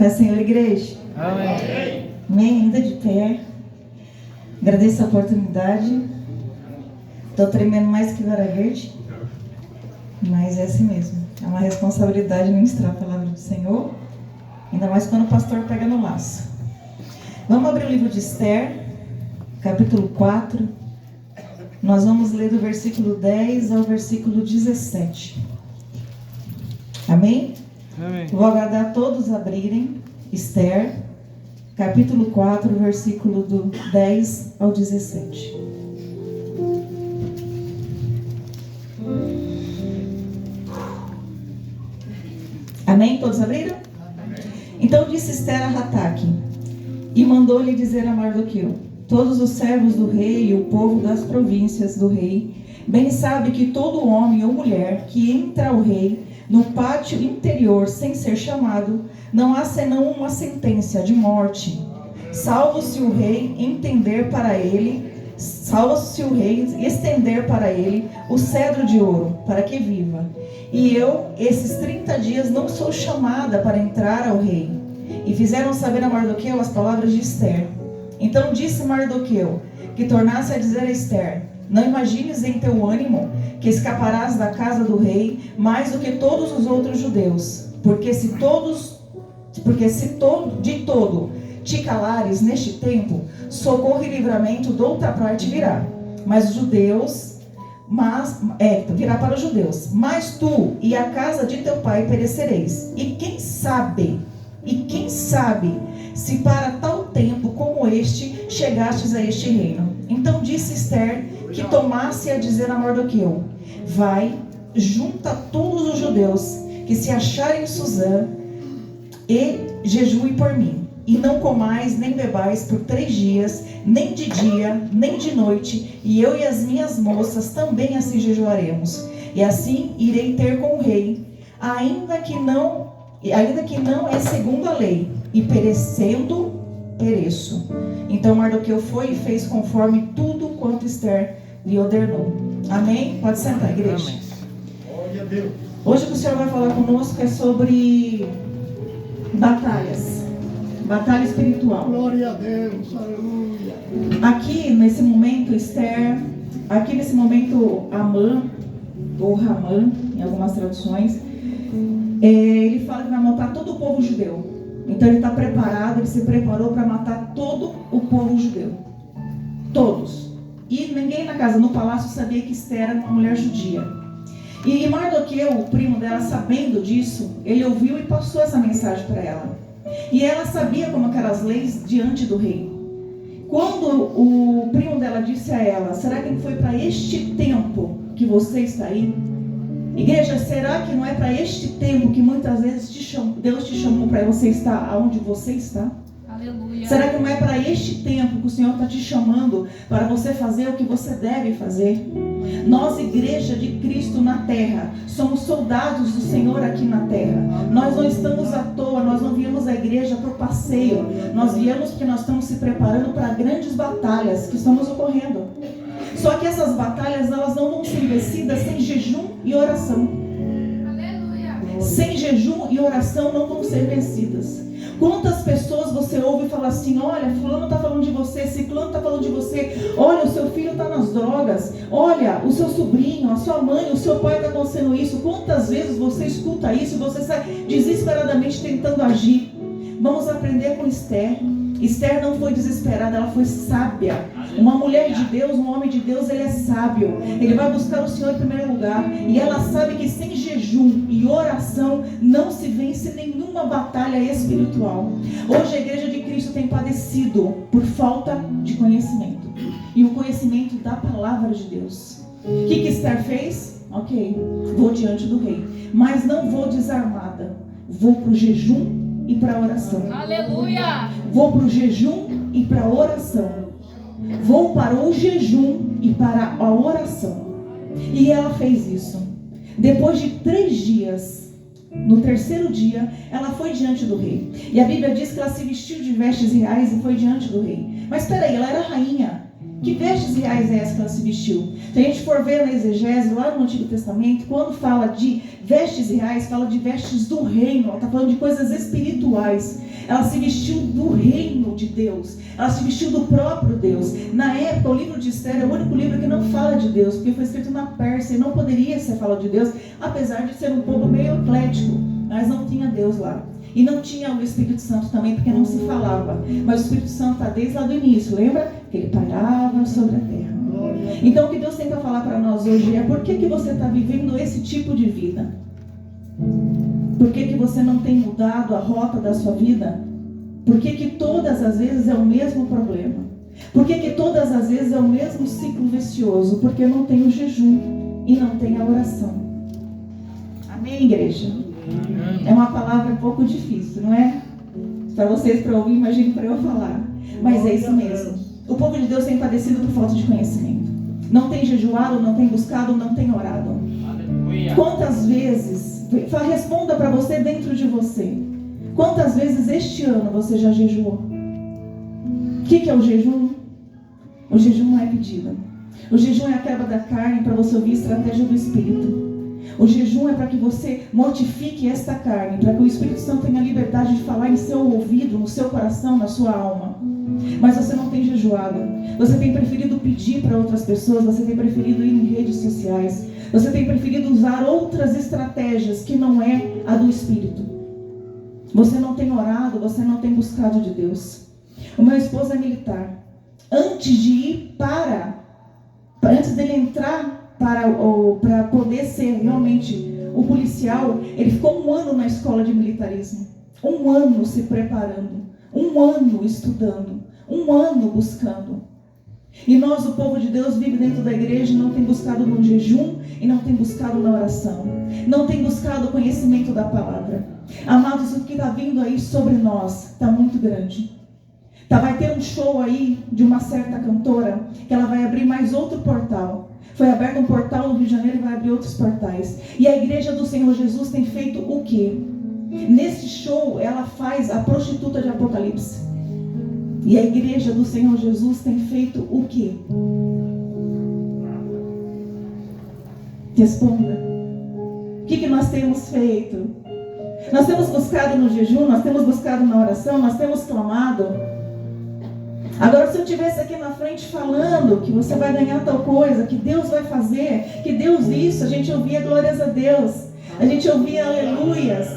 Paz do Senhor, igreja. Amém. Amém, ainda de pé. Agradeço a oportunidade. Estou tremendo mais que vara verde. Mas é assim mesmo. É uma responsabilidade ministrar a palavra do Senhor. Ainda mais quando o pastor pega no laço. Vamos abrir o livro de Esther, capítulo 4. Nós vamos ler do versículo 10 ao versículo 17. Amém? Amém. Vou aguardar todos abrirem Esther, capítulo 4, versículo do 10 ao 17. Amém? Todos abriram? Amém. Então disse Esther a Hataque, e mandou-lhe dizer a Mardoqueu: todos os servos do rei e o povo das províncias do rei bem sabe que todo homem ou mulher que entra ao rei no pátio interior sem ser chamado, não há senão uma sentença de morte, salvo se o rei estender para ele o cedro de ouro, para que viva. E eu, esses 30 dias, não sou chamada para entrar ao rei. E fizeram saber a Mardoqueu as palavras de Esther. Então disse Mardoqueu, que tornasse a dizer a Esther: não imagines em teu ânimo que escaparás da casa do rei mais do que todos os outros judeus, porque se de todo te calares neste tempo, socorro e livramento de outra parte virá. Virá para os judeus. Mas tu e a casa de teu pai perecereis. E quem sabe, se para tal tempo como este chegastes a este reino. Então disse Esther que tomasse a dizer a Mardoqueu: vai, junta todos os judeus que se acharem em Suzã e jejue por mim. E não comais nem bebais por 3 dias, nem de dia, nem de noite, e eu e as minhas moças também assim jejuaremos. E assim irei ter com o rei, ainda que não é segundo a lei, e perecendo, pereço. Então Mardoqueu foi e fez conforme tudo quanto Esther lhe ordenou. Amém? Pode sentar, igreja. Amém. Glória a Deus. Hoje o que o Senhor vai falar conosco é sobre batalhas. Batalha espiritual. Glória a Deus. Aleluia. Aqui nesse momento Amã, ou Ramã, em algumas traduções, ele fala que vai matar todo o povo judeu. Então ele está preparado, ele se preparou para matar todo o povo judeu. Todos. E ninguém no palácio sabia que Esther era uma mulher judia. E Mardoqueu, o primo dela, sabendo disso, ele ouviu e passou essa mensagem para ela. E ela sabia como eram as leis diante do rei. Quando o primo dela disse a ela: será que foi para este tempo que você está aí? Igreja, será que não é para este tempo que muitas vezes Deus te chamou para você estar onde você está? Aleluia. Será que não é para este tempo que o Senhor está te chamando para você fazer o que você deve fazer? Nós, igreja de Cristo na terra, somos soldados do Senhor aqui na terra. Nós não estamos à toa, nós não viemos à igreja por passeio. Nós viemos porque nós estamos se preparando para grandes batalhas que estamos ocorrendo. Só que essas batalhas, elas não vão ser vencidas sem jejum e oração. Aleluia. Sem jejum e oração não vão ser vencidas. Quantas pessoas você ouve falar assim: olha, fulano está falando de você, ciclano está falando de você, olha, o seu filho está nas drogas, olha, o seu sobrinho, a sua mãe, o seu pai está acontecendo isso. Quantas vezes você escuta isso e você está desesperadamente tentando agir? Vamos aprender com Esther. Esther não foi desesperada, ela foi sábia. Uma mulher de Deus, um homem de Deus, ele é sábio. Ele vai buscar o Senhor em primeiro lugar. E ela sabe que sem jejum e oração não se vence nenhuma batalha espiritual. Hoje a igreja de Cristo tem padecido por falta de conhecimento. E o conhecimento da palavra de Deus. O que Esther fez? Ok, vou diante do rei. Mas não vou desarmada. Vou para o jejum e para a oração. Aleluia. Vou para o jejum e para a oração. Vou para o jejum e para a oração. E ela fez isso. Depois de 3 dias, no 3º dia, ela foi diante do rei. E a Bíblia diz que ela se vestiu de vestes reais e foi diante do rei. Mas espera aí, ela era rainha. Que vestes reais é essa que ela se vestiu? Se a gente for ver na exegese, lá no Antigo Testamento, quando fala de vestes reais, fala de vestes do reino. Ela está falando de coisas espirituais. Ela se vestiu do reino de Deus. Ela se vestiu do próprio Deus. Na época, o livro de Esther é o único livro que não fala de Deus, porque foi escrito na Pérsia e não poderia ser falado de Deus, apesar de ser um povo meio eclético, mas não tinha Deus lá. E não tinha o Espírito Santo também, porque não se falava. Mas o Espírito Santo está desde lá do início, lembra? Que ele pairava sobre a terra. Então o que Deus tem para falar para nós hoje é: por que você está vivendo esse tipo de vida? Por que você não tem mudado a rota da sua vida? Por que todas as vezes é o mesmo problema? Por que todas as vezes é o mesmo ciclo vicioso? Porque não tem o jejum e não tem a oração. Amém, igreja? É uma palavra um pouco difícil, não é? Para vocês, para ouvir, imagine para eu falar. Mas é isso mesmo. O povo de Deus tem padecido por falta de conhecimento. Não tem jejuado, não tem buscado, não tem orado. Quantas vezes, responda para você dentro de você, quantas vezes este ano você já jejuou? O que é o jejum? O jejum não é pedido. O jejum é a quebra da carne para você ouvir a estratégia do Espírito. O jejum é para que você mortifique esta carne, para que o Espírito Santo tenha liberdade de falar em seu ouvido, no seu coração, na sua alma. Mas você não tem jejuado. Você tem preferido pedir para outras pessoas, você tem preferido ir em redes sociais, você tem preferido usar outras estratégias que não é a do Espírito. Você não tem orado, você não tem buscado de Deus. O meu esposo é militar. Antes dele entrar para poder ser realmente o policial, ele ficou 1 ano na escola de militarismo, 1 ano se preparando, 1 ano estudando, 1 ano buscando. E nós, o povo de Deus, vive dentro da igreja e não tem buscado no jejum e não tem buscado na oração, não tem buscado o conhecimento da palavra. Amados, o que está vindo aí sobre nós está muito grande. Vai ter um show aí de uma certa cantora, que ela vai abrir mais outro portal. Foi aberto um portal no Rio de Janeiro e vai abrir outros portais. E a igreja do Senhor Jesus tem feito o quê? Nesse show, ela faz a prostituta de Apocalipse. E a igreja do Senhor Jesus tem feito o quê? Responda. O que nós temos feito? Nós temos buscado no jejum, nós temos buscado na oração, nós temos clamado. Agora, se eu estivesse aqui na frente falando que você vai ganhar tal coisa, que Deus vai fazer, que Deus isso, a gente ouvia glórias a Deus, a gente ouvia aleluias,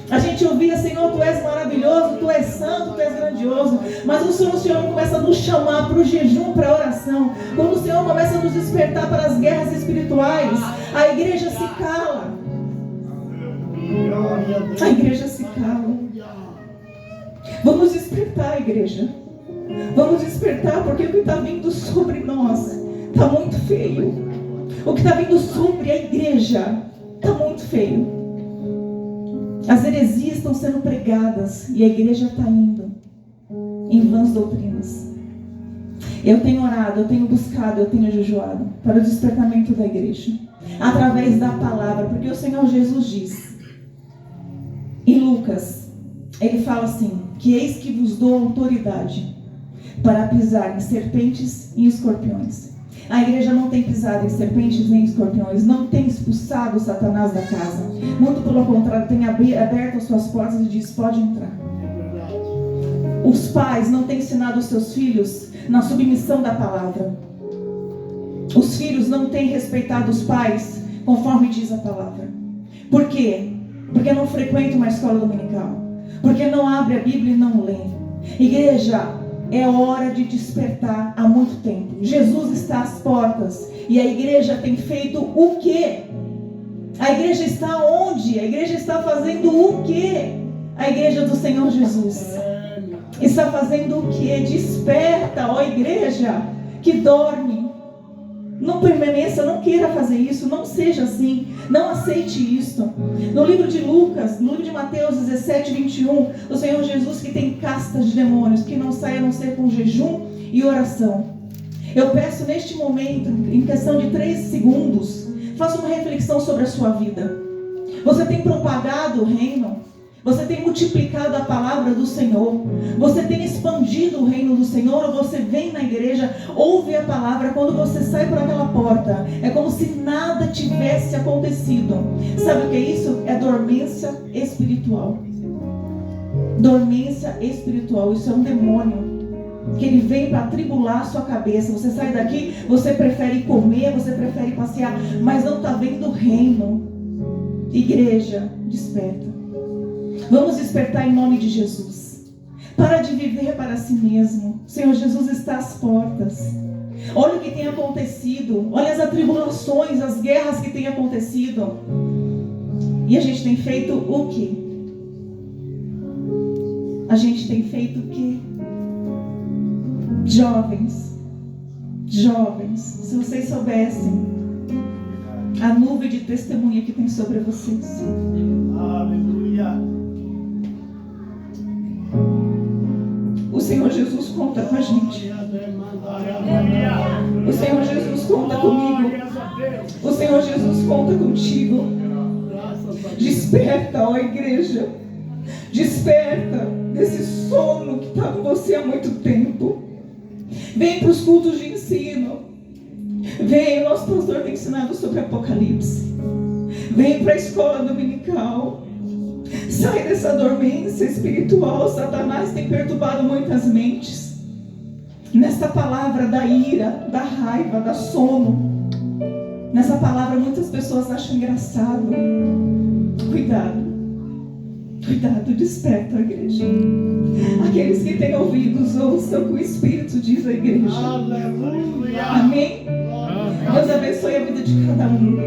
a gente ouvia: Senhor, Tu és maravilhoso, Tu és santo, Tu és grandioso. Mas o Senhor começa a nos chamar para o jejum, para a oração. Quando o Senhor começa a nos despertar para as guerras espirituais, a igreja se cala. A igreja se cala. Vamos despertar, igreja. Vamos despertar, porque o que está vindo sobre nós está muito feio. O que está vindo sobre a igreja está muito feio. As heresias estão sendo pregadas e a igreja está indo em vãs doutrinas. Eu tenho orado, eu tenho buscado, eu tenho jejuado para o despertamento da igreja, através da palavra, porque o Senhor Jesus diz em Lucas, ele fala assim: que eis que vos dou autoridade para pisar em serpentes e escorpiões. A igreja não tem pisado em serpentes nem escorpiões, não tem expulsado Satanás da casa. Muito pelo contrário, tem aberto as suas portas e diz: pode entrar. Os pais não têm ensinado os seus filhos na submissão da palavra. Os filhos não têm respeitado os pais conforme diz a palavra. Por quê? Porque não frequentam uma escola dominical, porque não abre a Bíblia e não lê. Igreja, é hora de despertar há muito tempo. Jesus está às portas e a igreja tem feito o quê? A igreja está onde? A igreja está fazendo o quê? A igreja do Senhor Jesus está fazendo o quê? Desperta, ó igreja que dorme. Não permaneça, não queira fazer isso, não seja assim, não aceite isso. No livro de Lucas, no livro de Mateus 17, 21, o Senhor Jesus, que tem castas de demônios, que não sai a não ser com jejum e oração. Eu peço neste momento, em questão de 3 segundos, faça uma reflexão sobre a sua vida. Você tem propagado o reino? Você tem multiplicado a palavra do Senhor? Você tem expandido o reino do Senhor? Ou você vem na igreja, ouve a palavra, quando você sai por aquela porta, é como se nada tivesse acontecido. Sabe o que é isso? É dormência espiritual. Dormência espiritual. Isso é um demônio que ele vem para atribular a sua cabeça. Você sai daqui, você prefere comer, você prefere passear, mas não está vendo o reino. Igreja, desperta. Vamos despertar em nome de Jesus. Para de viver para si mesmo. O Senhor Jesus está às portas. Olha o que tem acontecido. Olha as atribulações, as guerras que têm acontecido. E a gente tem feito o quê? A gente tem feito o quê? Jovens, se vocês soubessem a nuvem de testemunha que tem sobre vocês. Aleluia. O Senhor Jesus conta com a gente. O Senhor Jesus conta comigo. O Senhor Jesus conta contigo. Desperta, ó igreja. Desperta desse sono que está com você há muito tempo. Vem para os cultos de ensino. Vem, o nosso pastor tem ensinado sobre Apocalipse. Vem para a escola dominical. Sai dessa dormência espiritual. Satanás tem perturbado muitas mentes. Nessa palavra da ira, da raiva, da sono. Nessa palavra muitas pessoas acham engraçado. Cuidado. Cuidado, desperta a igreja. Aqueles que têm ouvidos, ouçam o que o Espírito diz à igreja. Aleluia. Amém? Deus abençoe a vida de cada um.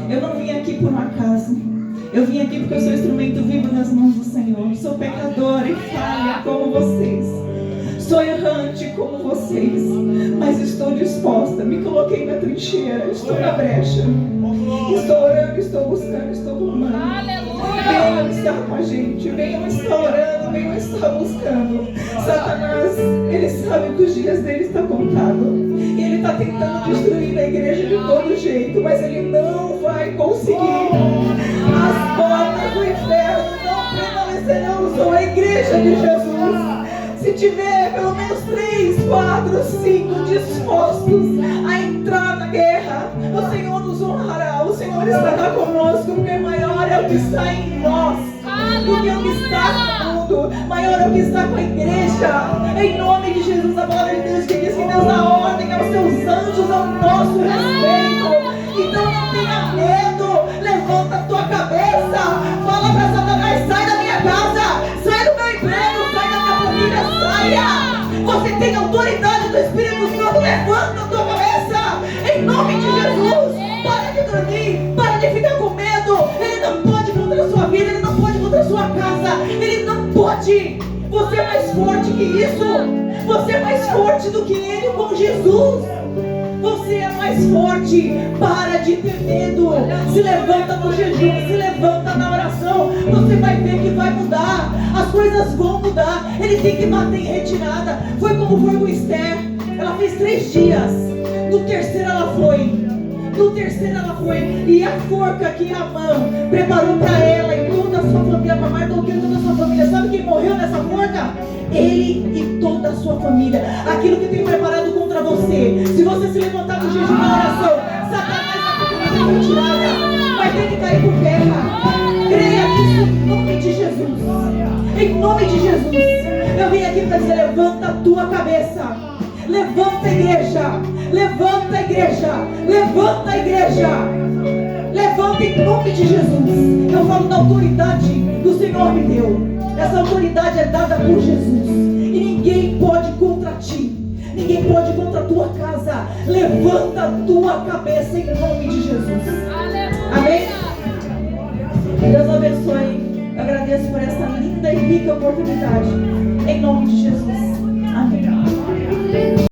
Eu não vim aqui por um acaso. Eu vim aqui porque eu sou instrumento vivo nas mãos do Senhor. Sou pecadora e falha como vocês. Sou errante como vocês. Mas estou disposta. Me coloquei na trincheira. Estou na brecha. Estou orando, estou buscando, estou clamando. Venham estar com a gente. Venham estar orando, venham estar buscando. Satanás, ele sabe que os dias dele estão contados. E ele está tentando destruir a igreja de todo jeito. Mas ele não vai conseguir. As portas do inferno não prevalecerão sobre a igreja de Jesus. Se tiver pelo menos 3, 4, 5 dispostos a entrar na guerra, o Senhor nos honrará. O Senhor estará conosco, porque maior é o que está em nós do que o que está no mundo. Maior é o que está com a igreja. Em nome de Jesus, a palavra de Deus que diz que Deus dá ordem aos seus anjos ao nosso respeito. Então não tenha medo. Levanta a tua cabeça. Fala para Satanás: sai da minha casa, sai do meu emprego, sai da minha família, saia. Você tem autoridade do Espírito Santo. Levanta a tua cabeça. Em nome de Jesus. Para de dormir. Para de ficar com medo. Ele não pode contra a sua vida. Ele não pode contra a sua casa. Ele não pode. Você é mais forte que isso. Você é mais forte do que ele com Jesus. Você é mais forte. Para de ter medo. Se levanta no jejum. Se levanta na oração. Você vai ver que vai mudar. As coisas vão mudar. Ele tem que bater em retirada. Foi como foi com Esther. Ela fez 3 dias. No terceiro ela foi. E a forca que Amã preparou para ela e toda a sua família, para Mardoqueu e toda a sua família. Sabe quem morreu nessa forca? Ele e toda a sua família. Aquilo que tem preparado contra você. Se você se levantar no jejum e na oração, Satanás vai ter que fazer retirada. Vai ter que cair por terra. Creia nisso em nome de Jesus. Em nome de Jesus. Eu vim aqui para dizer: levanta a tua cabeça. Levanta a igreja. Levanta a igreja. Levanta a igreja. Levanta em nome de Jesus. Eu falo da autoridade que o Senhor me deu. Essa autoridade é dada por Jesus. E ninguém pode contra ti. Ninguém pode contra a tua casa. Levanta a tua cabeça em nome de Jesus. Amém? Deus abençoe. Eu agradeço por essa linda e rica oportunidade. Em nome de Jesus. Amém.